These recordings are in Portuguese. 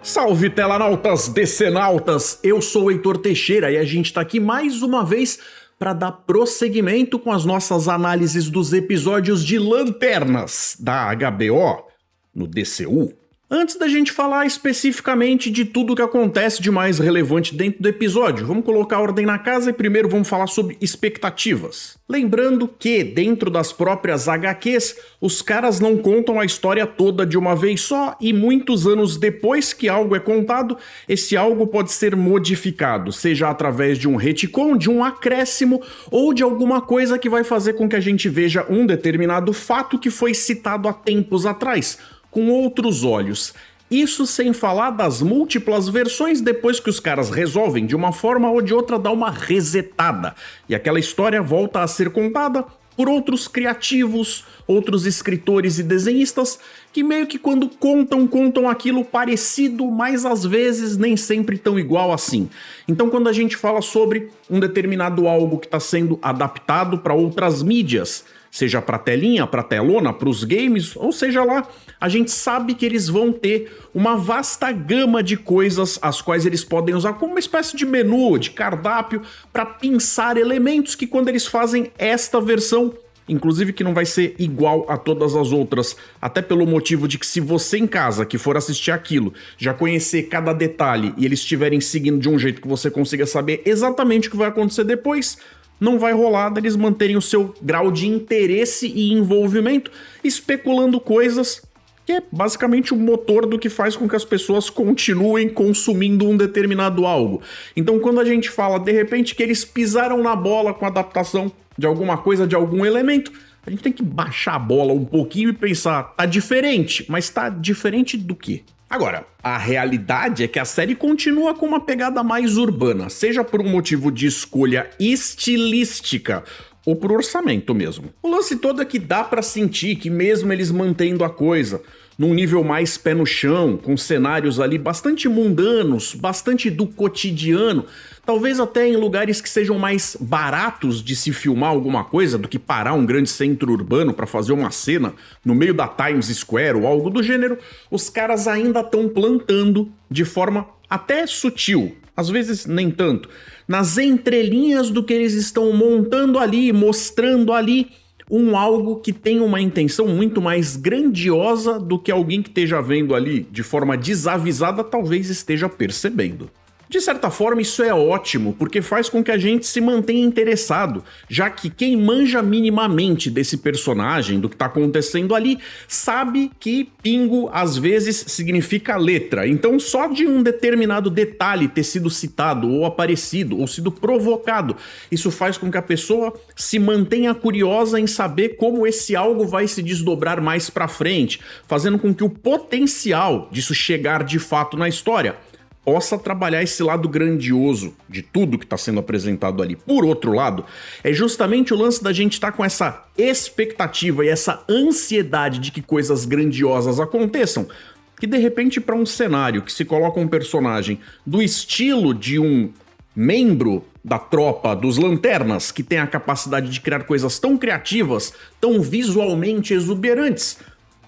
Salve telanautas, decenautas! Eu sou o Heitor Teixeira e a gente tá aqui mais uma vez para dar prosseguimento com as nossas análises dos episódios de Lanternas da HBO no DCU. Antes da gente falar especificamente de tudo o que acontece de mais relevante dentro do episódio, vamos colocar ordem na casa e primeiro vamos falar sobre expectativas. Lembrando que, dentro das próprias HQs, os caras não contam a história toda de uma vez só e muitos anos depois que algo é contado, esse algo pode ser modificado, seja através de um retcon, de um acréscimo ou de alguma coisa que vai fazer com que a gente veja um determinado fato que foi citado há tempos atrás, com outros olhos. Isso sem falar das múltiplas versões depois que os caras resolvem de uma forma ou de outra dar uma resetada. E aquela história volta a ser contada por outros criativos, outros escritores e desenhistas que meio que quando contam aquilo parecido, mas às vezes nem sempre tão igual assim. Então quando a gente fala sobre um determinado algo que está sendo adaptado para outras mídias, seja para telinha, para telona, para os games, ou seja lá, a gente sabe que eles vão ter uma vasta gama de coisas as quais eles podem usar como uma espécie de menu, de cardápio, para pinçar elementos que quando eles fazem esta versão, inclusive que não vai ser igual a todas as outras, até pelo motivo de que se você em casa que for assistir aquilo, já conhecer cada detalhe e eles estiverem seguindo de um jeito que você consiga saber exatamente o que vai acontecer depois, não vai rolar deles manterem o seu grau de interesse e envolvimento especulando coisas que é basicamente o motor do que faz com que as pessoas continuem consumindo um determinado algo. Então quando a gente fala de repente que eles pisaram na bola com a adaptação de alguma coisa, de algum elemento, a gente tem que baixar a bola um pouquinho e pensar, tá diferente, mas tá diferente do quê? Agora, a realidade é que a série continua com uma pegada mais urbana, seja por um motivo de escolha estilística ou por orçamento mesmo. O lance todo é que dá pra sentir que mesmo eles mantendo a coisa num nível mais pé no chão, com cenários ali bastante mundanos, bastante do cotidiano, talvez até em lugares que sejam mais baratos de se filmar alguma coisa do que parar um grande centro urbano para fazer uma cena no meio da Times Square ou algo do gênero, os caras ainda estão plantando de forma até sutil, às vezes nem tanto, nas entrelinhas do que eles estão montando ali, mostrando ali, algo que tem uma intenção muito mais grandiosa do que alguém que esteja vendo ali de forma desavisada talvez esteja percebendo. De certa forma isso é ótimo, porque faz com que a gente se mantenha interessado, já que quem manja minimamente desse personagem, do que está acontecendo ali, sabe que pingo às vezes significa letra. Então só de um determinado detalhe ter sido citado, ou aparecido, ou sido provocado, isso faz com que a pessoa se mantenha curiosa em saber como esse algo vai se desdobrar mais pra frente, fazendo com que o potencial disso chegar de fato na história possa trabalhar esse lado grandioso de tudo que está sendo apresentado ali. Por outro lado, é justamente o lance da gente estar com essa expectativa e essa ansiedade de que coisas grandiosas aconteçam, que de repente para um cenário que se coloca um personagem do estilo de um membro da tropa dos Lanternas, que tem a capacidade de criar coisas tão criativas, tão visualmente exuberantes,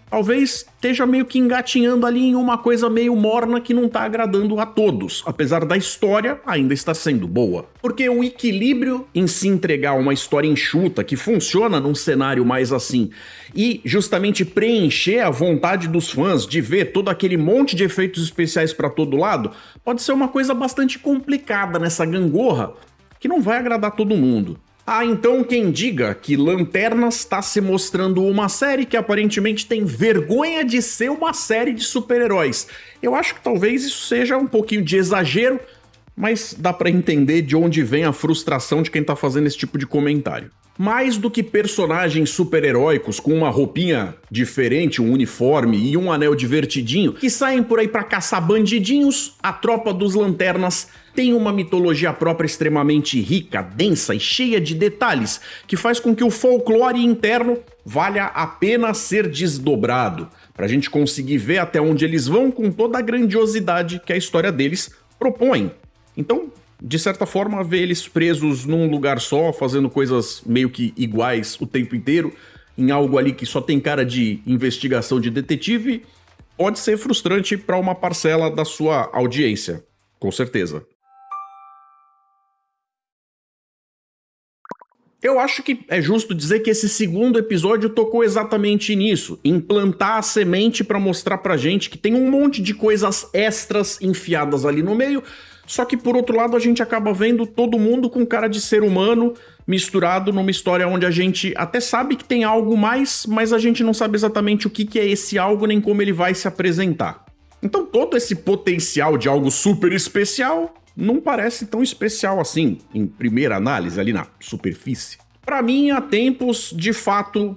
talvez esteja meio que engatinhando ali em uma coisa meio morna que não tá agradando a todos, apesar da história ainda estar sendo boa. Porque o equilíbrio em se entregar uma história enxuta que funciona num cenário mais assim e justamente preencher a vontade dos fãs de ver todo aquele monte de efeitos especiais pra todo lado, pode ser uma coisa bastante complicada nessa gangorra que não vai agradar todo mundo. Ah, então quem diga que Lanternas está se mostrando uma série que aparentemente tem vergonha de ser uma série de super-heróis. Eu acho que talvez isso seja um pouquinho de exagero, mas dá pra entender de onde vem a frustração de quem tá fazendo esse tipo de comentário. Mais do que personagens super-heróicos com uma roupinha diferente, um uniforme e um anel divertidinho que saem por aí pra caçar bandidinhos, a tropa dos Lanternas tem uma mitologia própria extremamente rica, densa e cheia de detalhes, que faz com que o folclore interno valha a pena ser desdobrado, pra gente conseguir ver até onde eles vão com toda a grandiosidade que a história deles propõe. Então, de certa forma, ver eles presos num lugar só, fazendo coisas meio que iguais o tempo inteiro, em algo ali que só tem cara de investigação de detetive, pode ser frustrante para uma parcela da sua audiência, com certeza. Eu acho que é justo dizer que esse segundo episódio tocou exatamente nisso, em plantar a semente para mostrar pra gente que tem um monte de coisas extras enfiadas ali no meio, só que por outro lado a gente acaba vendo todo mundo com cara de ser humano misturado numa história onde a gente até sabe que tem algo mais, mas a gente não sabe exatamente o que é esse algo nem como ele vai se apresentar. Então todo esse potencial de algo super especial não parece tão especial assim, em primeira análise, ali na superfície. Pra mim, há tempos, de fato,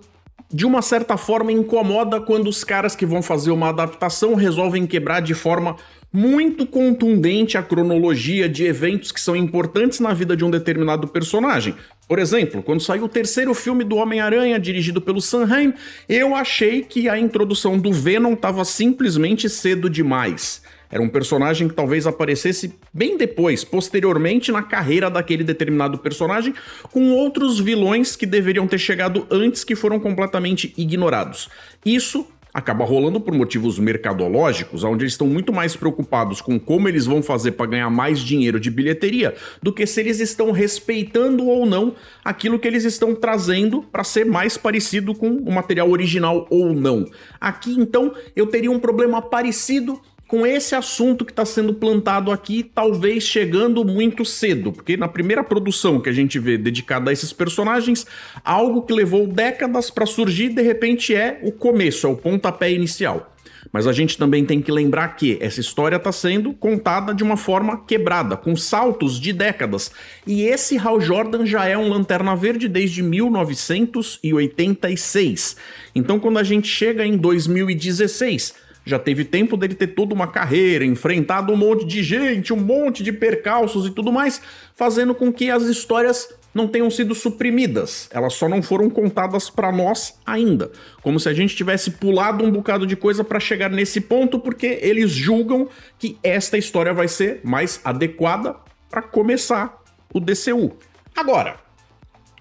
de uma certa forma incomoda quando os caras que vão fazer uma adaptação resolvem quebrar de forma muito contundente a cronologia de eventos que são importantes na vida de um determinado personagem. Por exemplo, quando saiu o terceiro filme do Homem-Aranha, dirigido pelo Sam Raimi, eu achei que a introdução do Venom estava simplesmente cedo demais. Era um personagem que talvez aparecesse bem depois, posteriormente na carreira daquele determinado personagem, com outros vilões que deveriam ter chegado antes que foram completamente ignorados. Isso acaba rolando por motivos mercadológicos, onde eles estão muito mais preocupados com como eles vão fazer para ganhar mais dinheiro de bilheteria, do que se eles estão respeitando ou não aquilo que eles estão trazendo para ser mais parecido com o material original ou não. Aqui, então, eu teria um problema parecido com esse assunto que está sendo plantado aqui, talvez chegando muito cedo, porque na primeira produção que a gente vê dedicada a esses personagens, algo que levou décadas para surgir, de repente é o começo, é o pontapé inicial. Mas a gente também tem que lembrar que essa história está sendo contada de uma forma quebrada, com saltos de décadas. E esse Hal Jordan já é um Lanterna Verde desde 1986. Então quando a gente chega em 2016... já teve tempo dele ter toda uma carreira, enfrentado um monte de gente, um monte de percalços e tudo mais, fazendo com que as histórias não tenham sido suprimidas. Elas só não foram contadas pra nós ainda. Como se a gente tivesse pulado um bocado de coisa pra chegar nesse ponto, porque eles julgam que esta história vai ser mais adequada pra começar o DCU. Agora,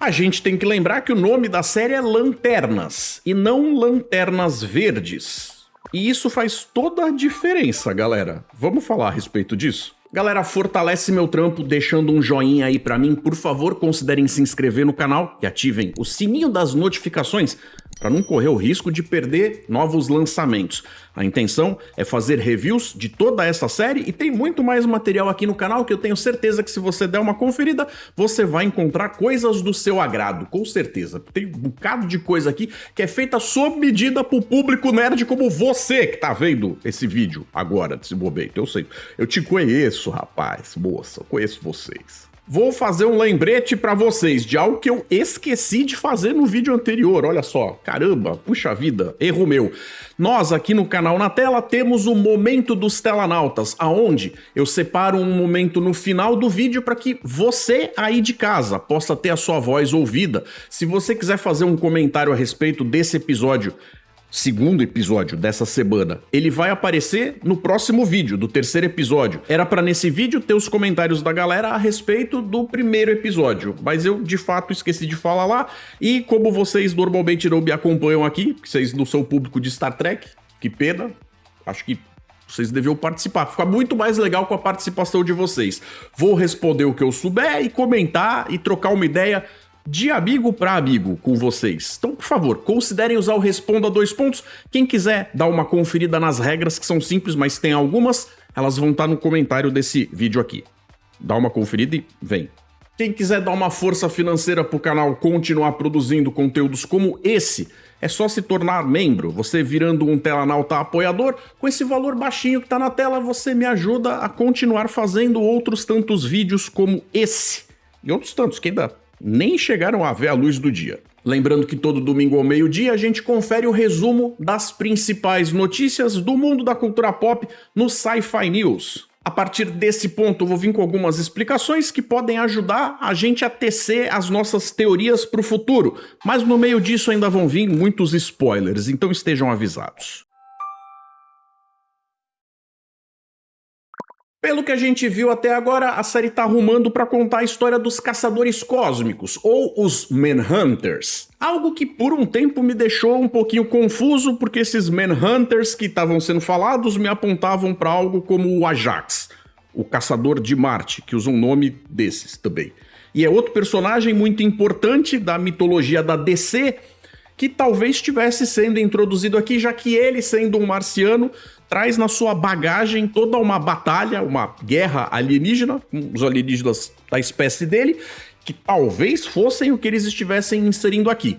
a gente tem que lembrar que o nome da série é Lanternas, e não Lanternas Verdes. E isso faz toda a diferença, galera. Vamos falar a respeito disso? Galera, fortalece meu trampo deixando um joinha aí pra mim. Por favor, considerem se inscrever no canal e ativem o sininho das notificações para não correr o risco de perder novos lançamentos. A intenção é fazer reviews de toda essa série e tem muito mais material aqui no canal que eu tenho certeza que se você der uma conferida, você vai encontrar coisas do seu agrado, com certeza. Tem um bocado de coisa aqui que é feita sob medida pro público nerd como você que tá vendo esse vídeo agora, desse bobeito. Eu sei, eu te conheço, rapaz, moça, eu conheço vocês. Vou fazer um lembrete pra vocês de algo que eu esqueci de fazer no vídeo anterior, olha só, caramba, puxa vida, erro meu. Nós aqui no canal na tela temos o Momento dos Telanautas, aonde eu separo um momento no final do vídeo para que você aí de casa possa ter a sua voz ouvida. Se você quiser fazer um comentário a respeito desse episódio, segundo episódio dessa semana, ele vai aparecer no próximo vídeo, do terceiro episódio. Era pra nesse vídeo ter os comentários da galera a respeito do primeiro episódio, mas eu de fato esqueci de falar lá, e como vocês normalmente não me acompanham aqui, porque vocês não são público de Star Trek, que pena, acho que vocês deviam participar, fica muito mais legal com a participação de vocês. Vou responder o que eu souber e comentar e trocar uma ideia de amigo para amigo com vocês. Então, por favor, considerem usar o Responda 2 pontos. Quem quiser dar uma conferida nas regras, que são simples, mas tem algumas, elas vão estar no comentário desse vídeo aqui. Dá uma conferida e vem. Quem quiser dar uma força financeira pro canal continuar produzindo conteúdos como esse, é só se tornar membro. Você virando um Telanauta apoiador, com esse valor baixinho que tá na tela, você me ajuda a continuar fazendo outros tantos vídeos como esse. E outros tantos que ainda nem chegaram a ver a luz do dia. Lembrando que todo domingo ao meio-dia a gente confere o resumo das principais notícias do mundo da cultura pop no Sci-Fi News. A partir desse ponto eu vou vir com algumas explicações que podem ajudar a gente a tecer as nossas teorias para o futuro, mas no meio disso ainda vão vir muitos spoilers, então estejam avisados. Pelo que a gente viu até agora, a série tá arrumando pra contar a história dos caçadores cósmicos, ou os Manhunters. Algo que por um tempo me deixou um pouquinho confuso, porque esses Manhunters que estavam sendo falados me apontavam pra algo como o Ajax, o Caçador de Marte, que usa um nome desses também. E é outro personagem muito importante da mitologia da DC, que talvez estivesse sendo introduzido aqui, já que ele, sendo um marciano, traz na sua bagagem toda uma batalha, uma guerra alienígena, com os alienígenas da espécie dele, que talvez fossem o que eles estivessem inserindo aqui.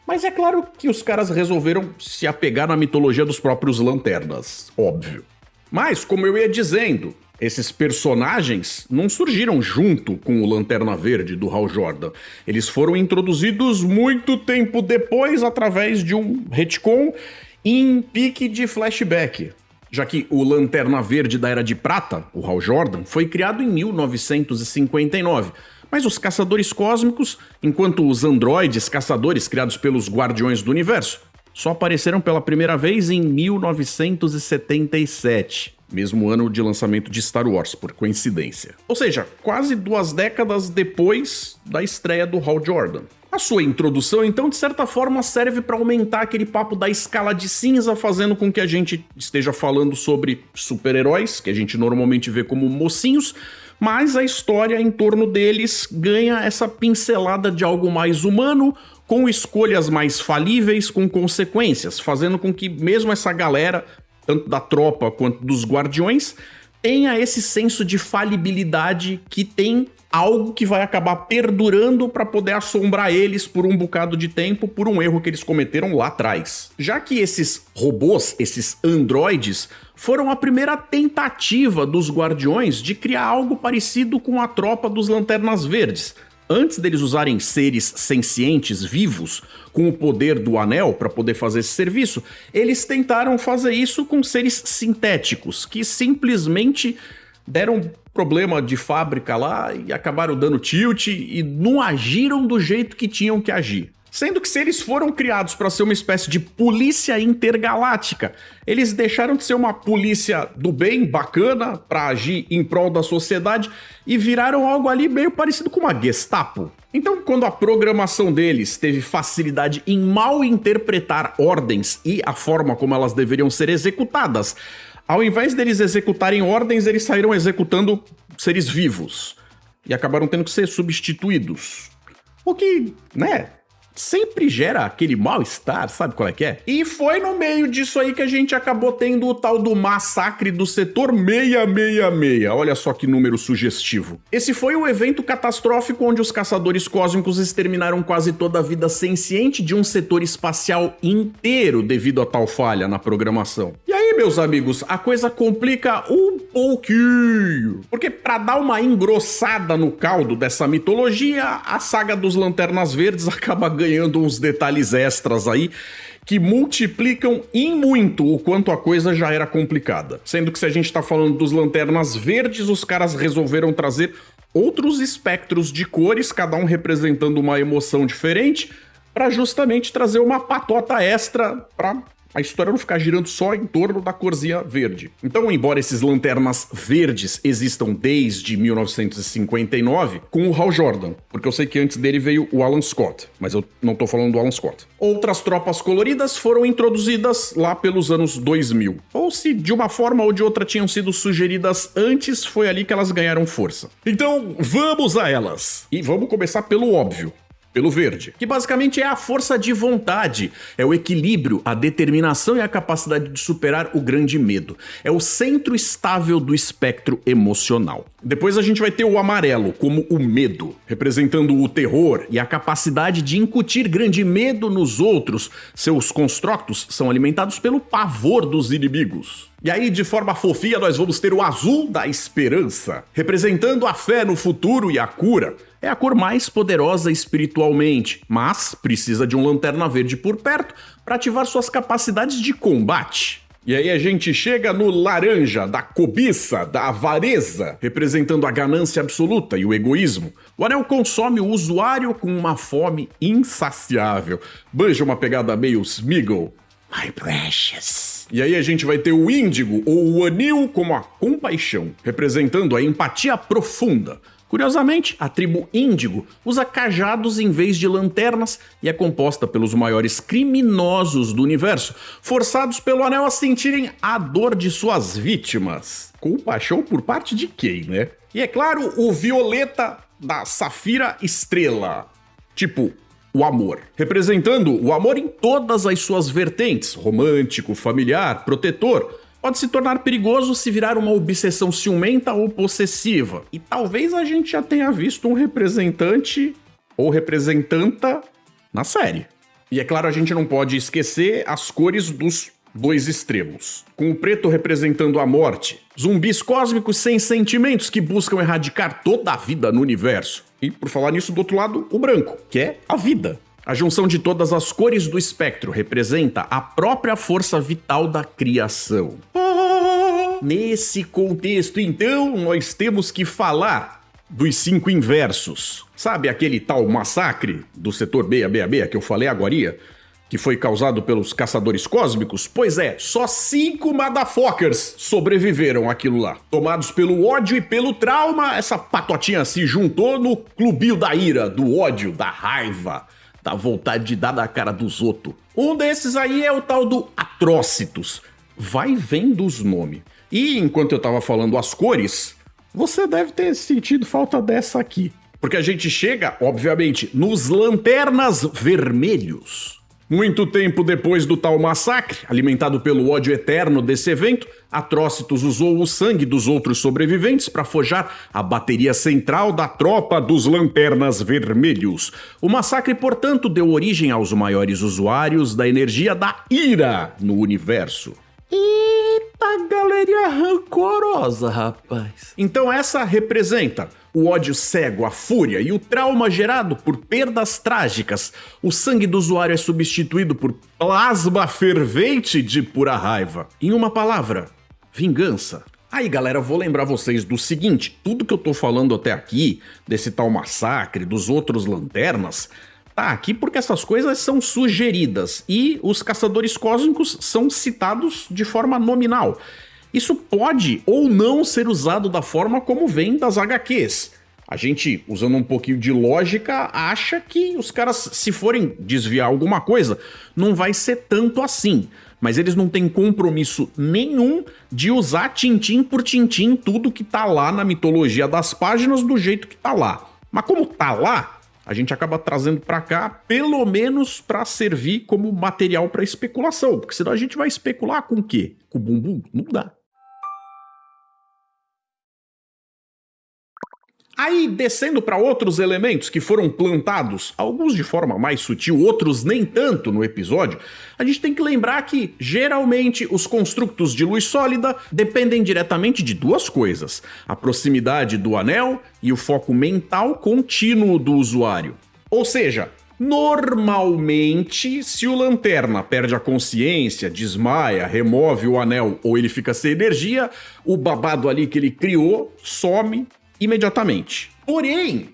Mas é claro que os caras resolveram se apegar na mitologia dos próprios Lanternas, óbvio. Mas, como eu ia dizendo, esses personagens não surgiram junto com o Lanterna Verde do Hal Jordan. Eles foram introduzidos muito tempo depois através de um retcon em pique de flashback. Já que o Lanterna Verde da Era de Prata, o Hal Jordan, foi criado em 1959. Mas os Caçadores Cósmicos, enquanto os androides caçadores criados pelos Guardiões do Universo, só apareceram pela primeira vez em 1977. Mesmo ano de lançamento de Star Wars, por coincidência. Ou seja, quase 2 décadas depois da estreia do Hal Jordan. A sua introdução, então, de certa forma, serve para aumentar aquele papo da escala de cinza, fazendo com que a gente esteja falando sobre super-heróis, que a gente normalmente vê como mocinhos, mas a história em torno deles ganha essa pincelada de algo mais humano, com escolhas mais falíveis, com consequências, fazendo com que mesmo essa galera, tanto da tropa quanto dos guardiões, tenha esse senso de falibilidade que tem algo que vai acabar perdurando para poder assombrar eles por um bocado de tempo por um erro que eles cometeram lá atrás. Já que esses robôs, esses androides, foram a primeira tentativa dos Guardiões de criar algo parecido com a tropa dos Lanternas Verdes. Antes deles usarem seres sencientes vivos com o poder do anel para poder fazer esse serviço, eles tentaram fazer isso com seres sintéticos, que simplesmente deram problema de fábrica lá e acabaram dando tilt e não agiram do jeito que tinham que agir. Sendo que se eles foram criados para ser uma espécie de polícia intergaláctica, eles deixaram de ser uma polícia do bem, bacana, para agir em prol da sociedade e viraram algo ali meio parecido com uma Gestapo. Então, quando a programação deles teve facilidade em mal interpretar ordens e a forma como elas deveriam ser executadas, ao invés deles executarem ordens, eles saíram executando seres vivos e acabaram tendo que ser substituídos. O que, né, sempre gera aquele mal-estar, sabe qual é que é? E foi no meio disso aí que a gente acabou tendo o tal do massacre do setor 666. Olha só que número sugestivo. Esse foi o evento catastrófico onde os caçadores cósmicos exterminaram quase toda a vida senciente de um setor espacial inteiro devido a tal falha na programação. E aí, meus amigos, a coisa complica um pouquinho. Porque pra dar uma engrossada no caldo dessa mitologia, a saga dos Lanternas Verdes acaba ganhando uns detalhes extras aí que multiplicam em muito o quanto a coisa já era complicada. Sendo que se a gente tá falando dos Lanternas Verdes, os caras resolveram trazer outros espectros de cores, cada um representando uma emoção diferente, para justamente trazer uma patota extra pra a história não ficar girando só em torno da corzinha verde. Então, embora esses Lanternas Verdes existam desde 1959, com o Hal Jordan, porque eu sei que antes dele veio o Alan Scott, mas eu não tô falando do Alan Scott. Outras tropas coloridas foram introduzidas lá pelos anos 2000. Ou se de uma forma ou de outra tinham sido sugeridas antes, foi ali que elas ganharam força. Então, vamos a elas! E vamos começar pelo óbvio. Pelo verde, que basicamente é a força de vontade, é o equilíbrio, a determinação e a capacidade de superar o grande medo. É o centro estável do espectro emocional. Depois a gente vai ter o amarelo, como o medo, representando o terror e a capacidade de incutir grande medo nos outros. Seus constructos são alimentados pelo pavor dos inimigos. E aí, de forma fofinha, nós vamos ter o azul da esperança, representando a fé no futuro e a cura. É a cor mais poderosa espiritualmente, mas precisa de um Lanterna Verde por perto para ativar suas capacidades de combate. E aí a gente chega no laranja, da cobiça, da avareza, representando a ganância absoluta e o egoísmo. O anel consome o usuário com uma fome insaciável. Banja uma pegada meio Smeagol. My precious. E aí a gente vai ter o índigo, ou o anil, como a compaixão, representando a empatia profunda. Curiosamente, a tribo índigo usa cajados em vez de lanternas e é composta pelos maiores criminosos do universo, forçados pelo anel a sentirem a dor de suas vítimas. Compaixão por parte de quem, né? E é claro, o violeta da Safira Estrela. Tipo, o amor. Representando o amor em todas as suas vertentes, romântico, familiar, protetor. Pode se tornar perigoso se virar uma obsessão ciumenta ou possessiva. E talvez a gente já tenha visto um representante ou representanta na série. E é claro, a gente não pode esquecer as cores dos dois extremos. Com o preto representando a morte, zumbis cósmicos sem sentimentos que buscam erradicar toda a vida no universo. E por falar nisso, do outro lado, o branco, que é a vida. A junção de todas as cores do espectro representa a própria força vital da criação. Nesse contexto, então, nós temos que falar dos 5 inversos. Sabe aquele tal massacre do setor 666 que eu falei agorinha? Que foi causado pelos caçadores cósmicos? Pois é, só 5 motherfuckers sobreviveram àquilo lá. Tomados pelo ódio e pelo trauma, essa patotinha se juntou no clubinho da ira, do ódio, da raiva, da vontade de dar na cara dos outros. Um desses aí é o tal do Atrócitos. Vai vendo os nomes. E enquanto eu tava falando as cores, você deve ter sentido falta dessa aqui. Porque a gente chega, obviamente, nos Lanternas Vermelhos. Muito tempo depois do tal massacre, alimentado pelo ódio eterno desse evento, Atrócitos usou o sangue dos outros sobreviventes para forjar a bateria central da tropa dos Lanternas Vermelhos. O massacre, portanto, deu origem aos maiores usuários da energia da ira no universo. Eita, galerinha rancorosa, rapaz. Então essa representa o ódio cego, a fúria e o trauma gerado por perdas trágicas. O sangue do usuário é substituído por plasma fervente de pura raiva. Em uma palavra, vingança. Aí, galera, vou lembrar vocês do seguinte: tudo que eu tô falando até aqui, desse tal massacre, dos outros lanternas, tá aqui porque essas coisas são sugeridas e os caçadores cósmicos são citados de forma nominal. Isso pode ou não ser usado da forma como vem das HQs. A gente, usando um pouquinho de lógica, acha que os caras, se forem desviar alguma coisa, não vai ser tanto assim. Mas eles não têm compromisso nenhum de usar tintim por tintim tudo que tá lá na mitologia das páginas do jeito que tá lá. Mas como tá lá, a gente acaba trazendo pra cá, pelo menos pra servir como material pra especulação. Porque senão a gente vai especular com o quê? Com o bumbum? Não dá. Aí, descendo para outros elementos que foram plantados, alguns de forma mais sutil, outros nem tanto no episódio, a gente tem que lembrar que, geralmente, os construtos de luz sólida dependem diretamente de duas coisas: a proximidade do anel e o foco mental contínuo do usuário. Ou seja, normalmente, se o lanterna perde a consciência, desmaia, remove o anel ou ele fica sem energia, o babado ali que ele criou some imediatamente. Porém,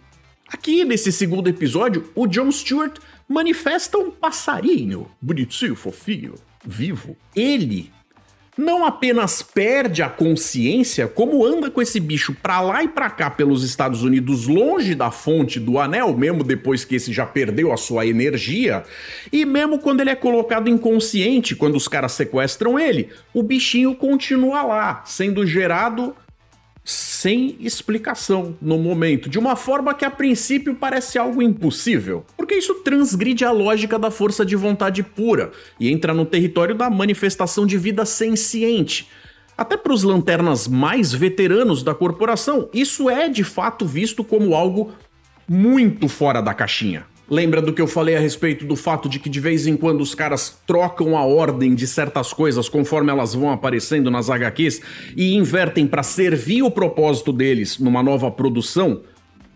aqui nesse segundo episódio, o Jon Stewart manifesta um passarinho, bonitinho, fofinho, vivo. Ele não apenas perde a consciência, como anda com esse bicho pra lá e pra cá pelos Estados Unidos, longe da fonte do anel, mesmo depois que esse já perdeu a sua energia, e mesmo quando ele é colocado inconsciente, quando os caras sequestram ele, o bichinho continua lá, sendo gerado sem explicação no momento, de uma forma que a princípio parece algo impossível, porque isso transgride a lógica da força de vontade pura e entra no território da manifestação de vida senciente. Até para os lanternas mais veteranos da corporação, isso é de fato visto como algo muito fora da caixinha. Lembra do que eu falei a respeito do fato de que de vez em quando os caras trocam a ordem de certas coisas conforme elas vão aparecendo nas HQs e invertem para servir o propósito deles numa nova produção?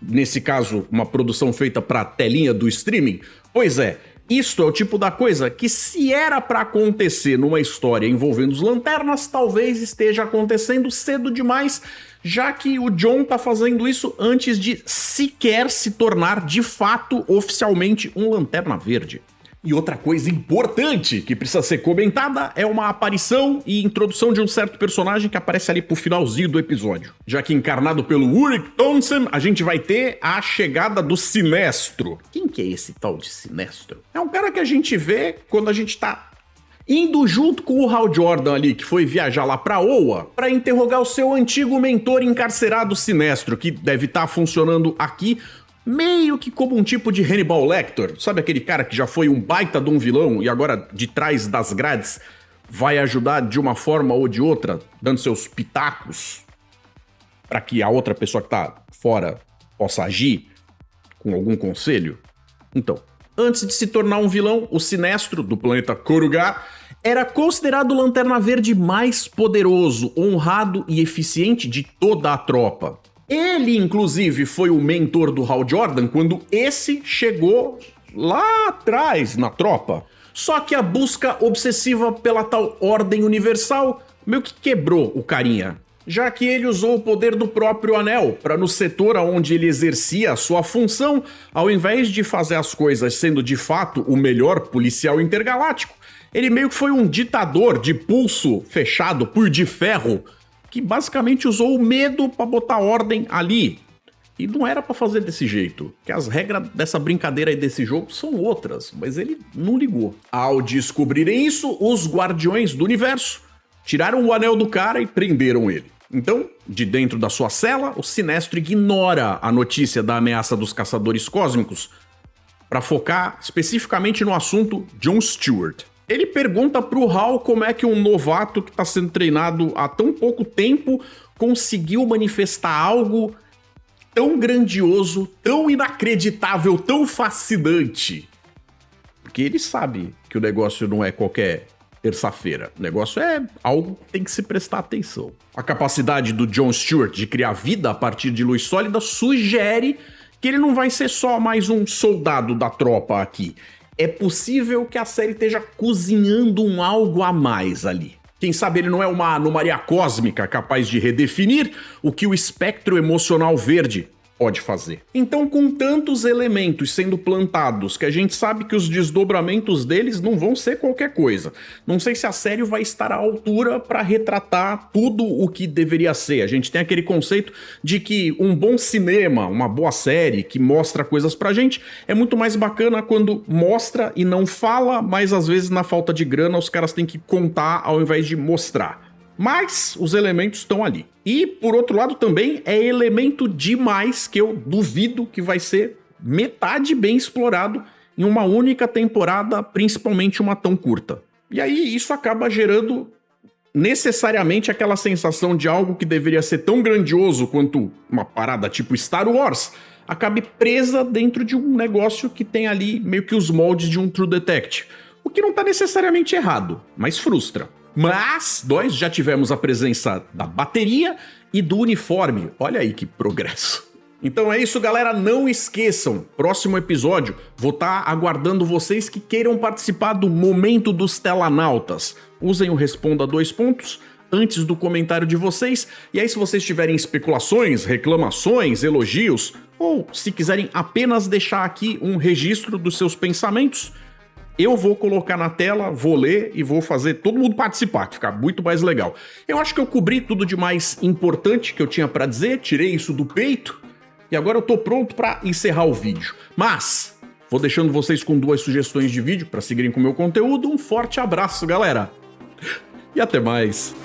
Nesse caso, uma produção feita para a telinha do streaming? Pois é, isto é o tipo da coisa que, se era para acontecer numa história envolvendo os lanternas, talvez esteja acontecendo cedo demais, já que o Jon tá fazendo isso antes de sequer se tornar de fato oficialmente um Lanterna Verde. E outra coisa importante que precisa ser comentada é uma aparição e introdução de um certo personagem que aparece ali pro finalzinho do episódio. Já que encarnado pelo Ulrich Thomsen, a gente vai ter a chegada do Sinestro. Quem que é esse tal de Sinestro? É um cara que a gente vê quando a gente tá indo junto com o Hal Jordan ali, que foi viajar lá pra Oa, pra interrogar o seu antigo mentor encarcerado Sinestro, que deve estar funcionando aqui meio que como um tipo de Hannibal Lecter. Sabe aquele cara que já foi um baita de um vilão e agora de trás das grades vai ajudar de uma forma ou de outra, dando seus pitacos pra que a outra pessoa que tá fora possa agir com algum conselho? Então, antes de se tornar um vilão, o Sinestro, do planeta Korugar, era considerado o Lanterna Verde mais poderoso, honrado e eficiente de toda a tropa. Ele, inclusive, foi o mentor do Hal Jordan quando esse chegou lá atrás na tropa. Só que a busca obsessiva pela tal ordem universal meio que quebrou o carinha, já que ele usou o poder do próprio anel para, no setor onde ele exercia a sua função, ao invés de fazer as coisas sendo de fato o melhor policial intergaláctico, ele meio que foi um ditador de pulso fechado por de ferro, que basicamente usou o medo para botar ordem ali. E não era para fazer desse jeito, que as regras dessa brincadeira aí desse jogo são outras, mas ele não ligou. Ao descobrirem isso, os Guardiões do Universo tiraram o anel do cara e prenderam ele. Então, de dentro da sua cela, o Sinestro ignora a notícia da ameaça dos caçadores cósmicos para focar especificamente no assunto John Stewart. Ele pergunta pro Hal como é que um novato que está sendo treinado há tão pouco tempo conseguiu manifestar algo tão grandioso, tão inacreditável, tão fascinante. Porque ele sabe que o negócio não é qualquer terça-feira. O negócio é algo que tem que se prestar atenção. A capacidade do John Stewart de criar vida a partir de luz sólida sugere que ele não vai ser só mais um soldado da tropa aqui. É possível que a série esteja cozinhando um algo a mais ali. Quem sabe ele não é uma anomalia cósmica capaz de redefinir o que o espectro emocional verde pode fazer. Então, com tantos elementos sendo plantados, que a gente sabe que os desdobramentos deles não vão ser qualquer coisa. Não sei se a série vai estar à altura para retratar tudo o que deveria ser. A gente tem aquele conceito de que um bom cinema, uma boa série que mostra coisas pra gente, é muito mais bacana quando mostra e não fala, mas às vezes na falta de grana os caras têm que contar ao invés de mostrar. Mas os elementos estão ali. E, por outro lado, também é elemento demais que eu duvido que vai ser metade bem explorado em uma única temporada, principalmente uma tão curta. E aí isso acaba gerando necessariamente aquela sensação de algo que deveria ser tão grandioso quanto uma parada tipo Star Wars, acabe presa dentro de um negócio que tem ali meio que os moldes de um True Detective. O que não tá necessariamente errado, mas frustra. Mas nós já tivemos a presença da bateria e do uniforme. Olha aí que progresso. Então é isso, galera. Não esqueçam, próximo episódio vou estar aguardando vocês que queiram participar do Momento dos Telanautas. Usem o Responda 2 pontos antes do comentário de vocês. E aí, se vocês tiverem especulações, reclamações, elogios, ou se quiserem apenas deixar aqui um registro dos seus pensamentos, eu vou colocar na tela, vou ler e vou fazer todo mundo participar, que fica muito mais legal. Eu acho que eu cobri tudo de mais importante que eu tinha pra dizer, tirei isso do peito, e agora eu tô pronto pra encerrar o vídeo. Mas vou deixando vocês com 2 sugestões de vídeo pra seguirem com o meu conteúdo. Um forte abraço, galera! E até mais!